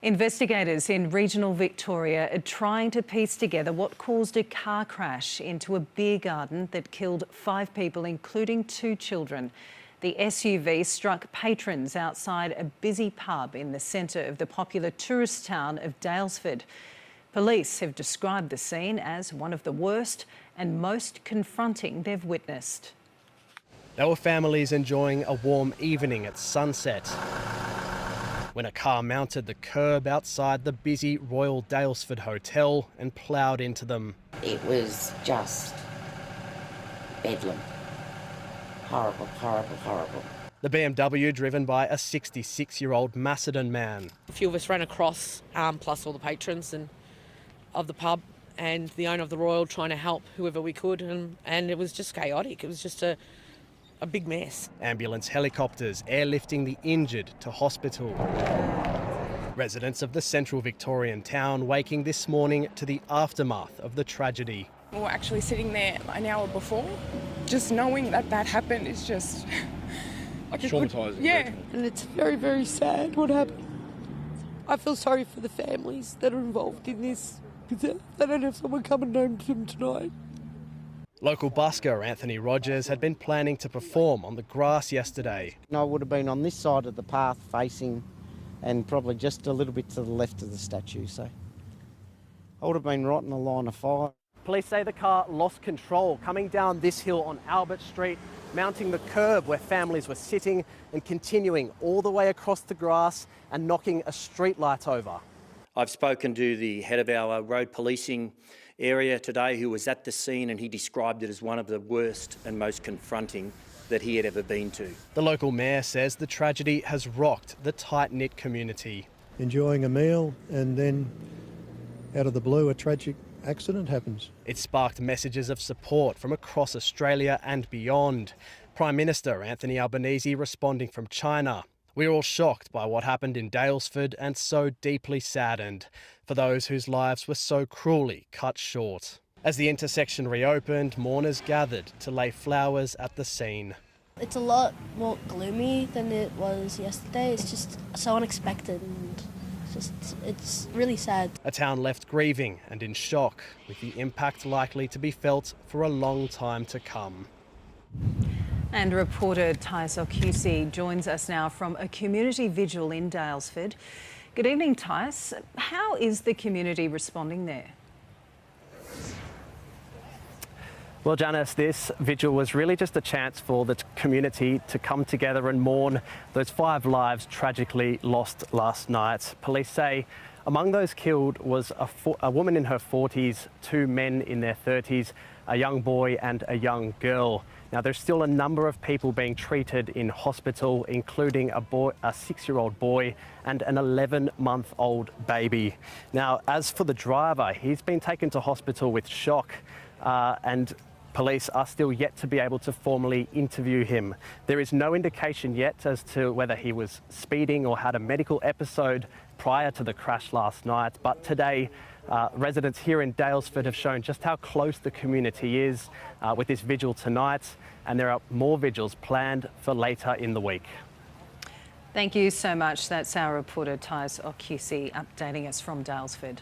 Investigators in regional Victoria are trying to piece together what caused a car crash into a beer garden that killed 5 people, including 2 children. The SUV struck patrons outside a busy pub in the centre of the popular tourist town of Daylesford. Police have described the scene as one of the worst and most confronting they've witnessed. There were families enjoying a warm evening at sunset when a car mounted the curb outside the busy Royal Daylesford Hotel and ploughed into them. It was just bedlam. Horrible, horrible, horrible. The BMW driven by a 66-year-old Macedon man. A few of us ran across, plus all the patrons of the pub and the owner of the Royal, trying to help whoever we could, and it was just chaotic. It was just a big mess. Ambulance helicopters airlifting the injured to hospital. Residents of the central Victorian town waking this morning to the aftermath of the tragedy. We were actually sitting there an hour before. Just knowing that happened is just... traumatising. Yeah. And it's very, very sad what happened. I feel sorry for the families that are involved in this, because they don't have someone coming home to them tonight. Local busker Anthony Rogers had been planning to perform on the grass yesterday. I would have been on this side of the path facing and probably just a little bit to the left of the statue, so I would have been right in the line of fire. Police say the car lost control coming down this hill on Albert Street, mounting the curb where families were sitting and continuing all the way across the grass and knocking a street light over. I've spoken to the head of our road policing area today who was at the scene, and he described it as one of the worst and most confronting that he had ever been to. The local mayor says the tragedy has rocked the tight-knit community. Enjoying a meal and then out of the blue a tragic accident happens. It sparked messages of support from across Australia and beyond. Prime Minister Anthony Albanese responding from China. We're all shocked by what happened in Daylesford and so deeply saddened for those whose lives were so cruelly cut short. As the intersection reopened, mourners gathered to lay flowers at the scene. It's a lot more gloomy than it was yesterday. It's just so unexpected and it's really sad. A town left grieving and in shock, with the impact likely to be felt for a long time to come. And reporter Tyus O'Cusey joins us now from a community vigil in Daylesford. Good evening, Tyus. How is the community responding there? Well, Janice, this vigil was really just a chance for the community to come together and mourn those 5 lives tragically lost last night. Police say among those killed was a woman in her 40s, 2 men in their 30s, a young boy and a young girl. Now, there's still a number of people being treated in hospital, including a 6-year-old boy and an 11-month-old baby. Now, as for the driver, he's been taken to hospital with shock and police are still yet to be able to formally interview him. There is no indication yet as to whether he was speeding or had a medical episode prior to the crash last night, but today residents here in Daylesford have shown just how close the community is with this vigil tonight, and there are more vigils planned for later in the week. Thank you so much. That's our reporter Tyus O'Cusey updating us from Daylesford.